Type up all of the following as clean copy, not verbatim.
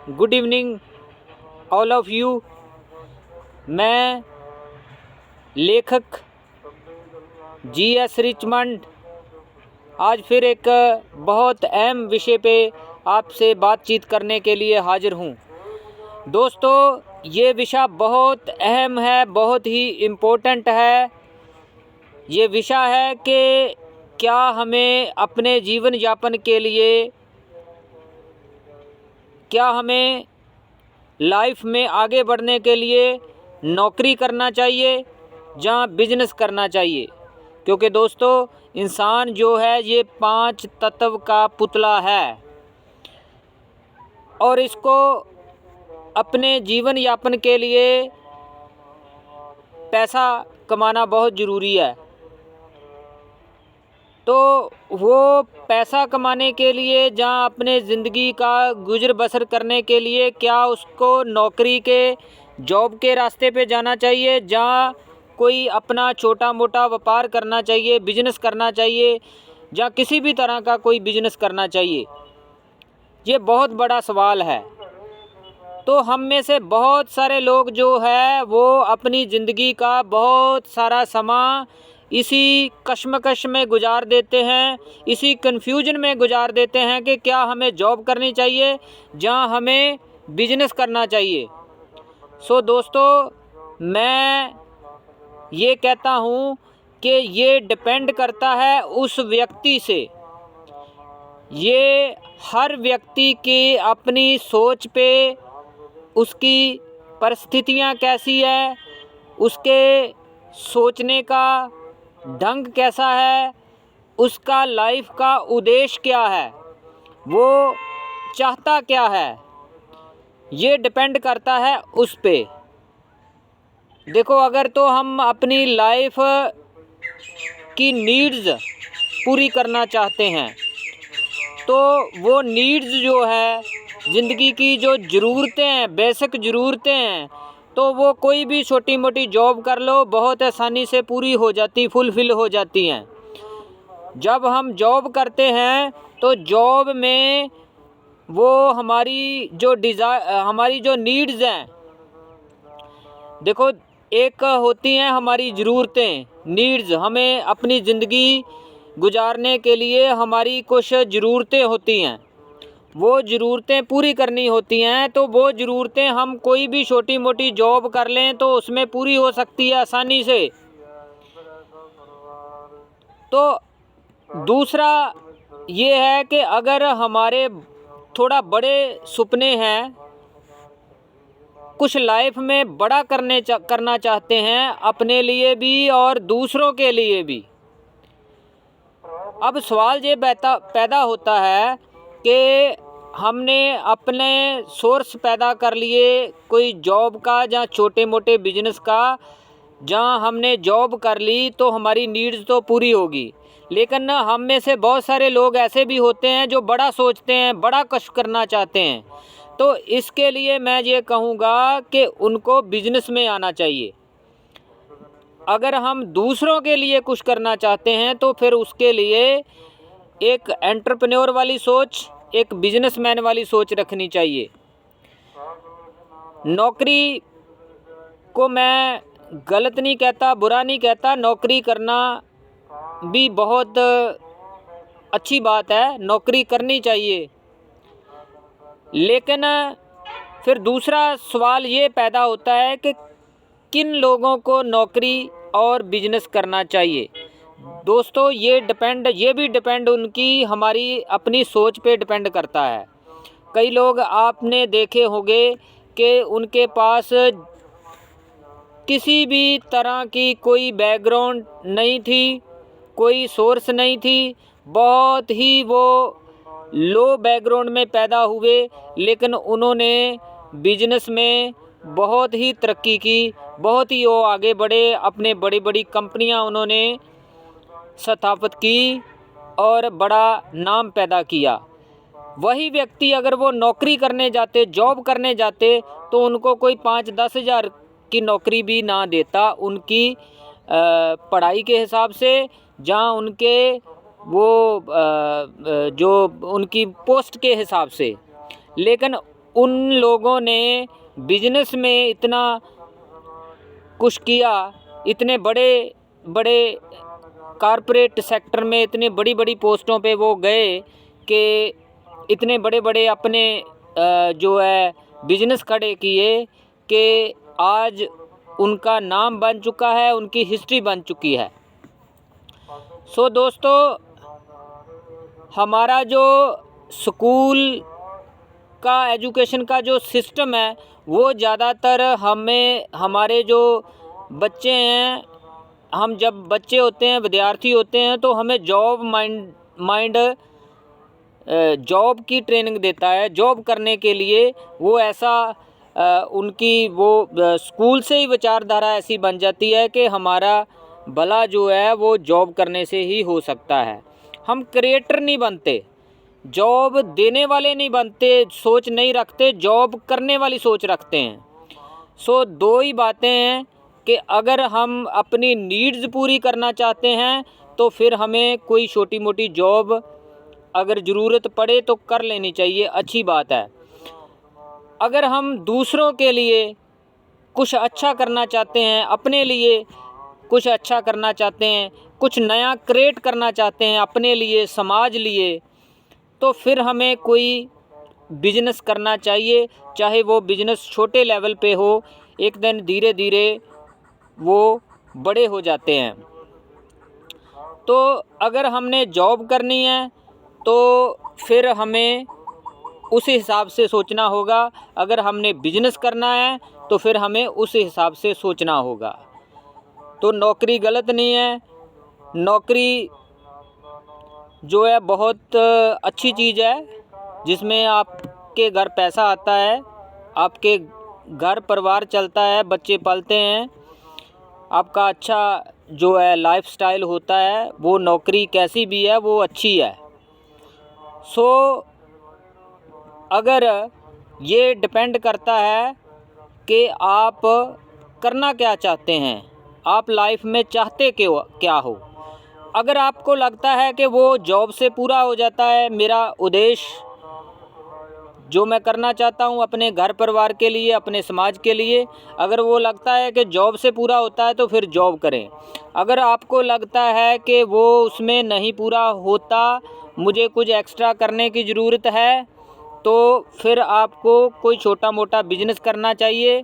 Good evening all of you. मैं लेखक GS Richmond आज फिर एक बहुत अहम विषय पे आपसे बातचीत करने के लिए हाजिर हूँ। दोस्तों, ये विषय बहुत अहम है, बहुत ही इम्पोर्टेंट है। ये विषय है कि क्या हमें अपने जीवन यापन के लिए, क्या हमें लाइफ में आगे बढ़ने के लिए नौकरी करना चाहिए या बिजनेस करना चाहिए। क्योंकि दोस्तों, इंसान जो है ये 5 तत्व का पुतला है और इसको अपने जीवन यापन के लिए पैसा कमाना बहुत ज़रूरी है। तो वो पैसा कमाने के लिए जहाँ अपने ज़िंदगी का गुजर बसर करने के लिए क्या उसको नौकरी के जॉब के रास्ते पे जाना चाहिए, जहाँ कोई अपना छोटा मोटा व्यापार करना चाहिए, बिजनेस करना चाहिए, या किसी भी तरह का कोई बिजनेस करना चाहिए। ये बहुत बड़ा सवाल है। तो हम में से बहुत सारे लोग जो है वो अपनी ज़िंदगी का बहुत सारा समय इसी कश्मकश में गुजार देते हैं, इसी कन्फ्यूजन में गुजार देते हैं कि क्या हमें जॉब करनी चाहिए या हमें बिजनेस करना चाहिए। सो दोस्तों, मैं ये कहता हूँ कि ये डिपेंड करता है उस व्यक्ति से। ये हर व्यक्ति की अपनी सोच पे, उसकी परिस्थितियाँ कैसी है, उसके सोचने का ढंग कैसा है, उसका लाइफ का उद्देश्य क्या है, वो चाहता क्या है, ये डिपेंड करता है उस पे। देखो, अगर तो हम अपनी लाइफ की नीड्स पूरी करना चाहते हैं तो वो नीड्स जो है, ज़िंदगी की जो ज़रूरतें हैं, बेसिक ज़रूरतें हैं, तो वो कोई भी छोटी मोटी जॉब कर लो बहुत आसानी से पूरी हो जाती, फुलफ़िल हो जाती हैं। जब हम जॉब करते हैं तो जॉब में वो हमारी जो नीड्स हैं, देखो, एक होती हैं हमारी ज़रूरतें, नीड्स। हमें अपनी ज़िंदगी गुजारने के लिए हमारी कुछ ज़रूरतें होती हैं, वो ज़रूरतें पूरी करनी होती हैं। तो वो ज़रूरतें हम कोई भी छोटी मोटी जॉब कर लें तो उसमें पूरी हो सकती है आसानी से। तो दूसरा ये है कि अगर हमारे थोड़ा बड़े सपने हैं, कुछ लाइफ में बड़ा करना चाहते हैं, अपने लिए भी और दूसरों के लिए भी। अब सवाल ये पैदा होता है कि हमने अपने सोर्स पैदा कर लिए कोई जॉब का या छोटे मोटे बिजनेस का। जहाँ हमने जॉब कर ली तो हमारी नीड्स तो पूरी होगी, लेकिन हम में से बहुत सारे लोग ऐसे भी होते हैं जो बड़ा सोचते हैं, बड़ा कष्ट करना चाहते हैं। तो इसके लिए मैं ये कहूँगा कि उनको बिजनेस में आना चाहिए। अगर हम दूसरों के लिए कुछ करना चाहते हैं तो फिर उसके लिए एक एंटरप्रेन्योर वाली सोच, एक बिजनेसमैन वाली सोच रखनी चाहिए। नौकरी को मैं गलत नहीं कहता, बुरा नहीं कहता, नौकरी करना भी बहुत अच्छी बात है, नौकरी करनी चाहिए। लेकिन फिर दूसरा सवाल ये पैदा होता है कि किन लोगों को नौकरी और बिजनेस करना चाहिए। दोस्तों, ये भी डिपेंड उनकी हमारी अपनी सोच पे डिपेंड करता है। कई लोग आपने देखे होंगे कि उनके पास किसी भी तरह की कोई बैकग्राउंड नहीं थी, कोई सोर्स नहीं थी, बहुत ही वो लो बैकग्राउंड में पैदा हुए, लेकिन उन्होंने बिजनेस में बहुत ही तरक्की की, बहुत ही वो आगे बढ़े, अपने बड़ी बड़ी कंपनियां उन्होंने स्थापित की और बड़ा नाम पैदा किया। वही व्यक्ति अगर वो नौकरी करने जाते, जॉब करने जाते, तो उनको कोई 5-10 हज़ार की नौकरी भी ना देता उनकी पढ़ाई के हिसाब से, जहाँ उनके वो जो उनकी पोस्ट के हिसाब से। लेकिन उन लोगों ने बिजनेस में इतना कुछ किया, इतने बड़े बड़े कॉरपोरेट सेक्टर में इतनी बड़ी बड़ी पोस्टों पे वो गए कि इतने बड़े बड़े अपने जो है बिजनेस खड़े किए कि आज उनका नाम बन चुका है, उनकी हिस्ट्री बन चुकी है। सो दोस्तों, हमारा जो स्कूल का एजुकेशन का जो सिस्टम है वो ज़्यादातर हमारे जो बच्चे हैं, हम जब बच्चे होते हैं, विद्यार्थी होते हैं, तो हमें जॉब की ट्रेनिंग देता है। जॉब करने के लिए वो ऐसा उनकी वो स्कूल से ही विचारधारा ऐसी बन जाती है कि हमारा भला जो है वो जॉब करने से ही हो सकता है। हम क्रिएटर नहीं बनते, जॉब देने वाले नहीं बनते, सोच नहीं रखते, जॉब करने वाली सोच रखते हैं। सो दो ही बातें हैं कि अगर हम अपनी नीड्स पूरी करना चाहते हैं तो फिर हमें कोई छोटी मोटी जॉब अगर ज़रूरत पड़े तो कर लेनी चाहिए, अच्छी बात है। अगर हम दूसरों के लिए कुछ अच्छा करना चाहते हैं, अपने लिए कुछ अच्छा करना चाहते हैं, कुछ नया क्रिएट करना चाहते हैं अपने लिए, समाज लिए, तो फिर हमें कोई बिजनेस करना चाहिए, चाहे वो बिजनेस छोटे लेवल पे हो। एक दिन धीरे धीरे वो बड़े हो जाते हैं। तो अगर हमने जॉब करनी है तो फिर हमें उस हिसाब से सोचना होगा, अगर हमने बिजनेस करना है तो फिर हमें उस हिसाब से सोचना होगा। तो नौकरी गलत नहीं है, नौकरी जो है बहुत अच्छी चीज़ है, जिसमें आपके घर पैसा आता है, आपके घर परिवार चलता है, बच्चे पलते हैं, आपका अच्छा जो है लाइफस्टाइल होता है। वो नौकरी कैसी भी है वो अच्छी है। सो अगर ये डिपेंड करता है कि आप करना क्या चाहते हैं, आप लाइफ में चाहते क्या हो। अगर आपको लगता है कि वो जॉब से पूरा हो जाता है, मेरा उद्देश्य जो मैं करना चाहता हूँ अपने घर परिवार के लिए, अपने समाज के लिए, अगर वो लगता है कि जॉब से पूरा होता है तो फिर जॉब करें। अगर आपको लगता है कि वो उसमें नहीं पूरा होता, मुझे कुछ एक्स्ट्रा करने की ज़रूरत है, तो फिर आपको कोई छोटा मोटा बिजनेस करना चाहिए,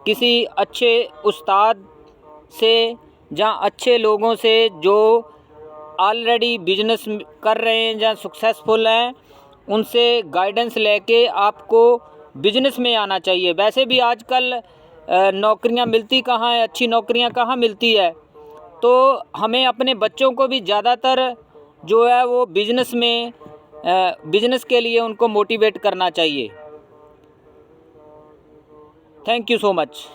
किसी अच्छे उस्ताद से, जहाँ अच्छे लोगों से जो ऑलरेडी बिजनेस कर रहे हैं, जहाँ सक्सेसफुल हैं, उनसे गाइडेंस लेके आपको बिजनेस में आना चाहिए। वैसे भी आजकल नौकरियां मिलती कहाँ है, अच्छी नौकरियां कहाँ मिलती है। तो हमें अपने बच्चों को भी ज़्यादातर जो है वो बिजनेस के लिए उनको मोटिवेट करना चाहिए। Thank you so much.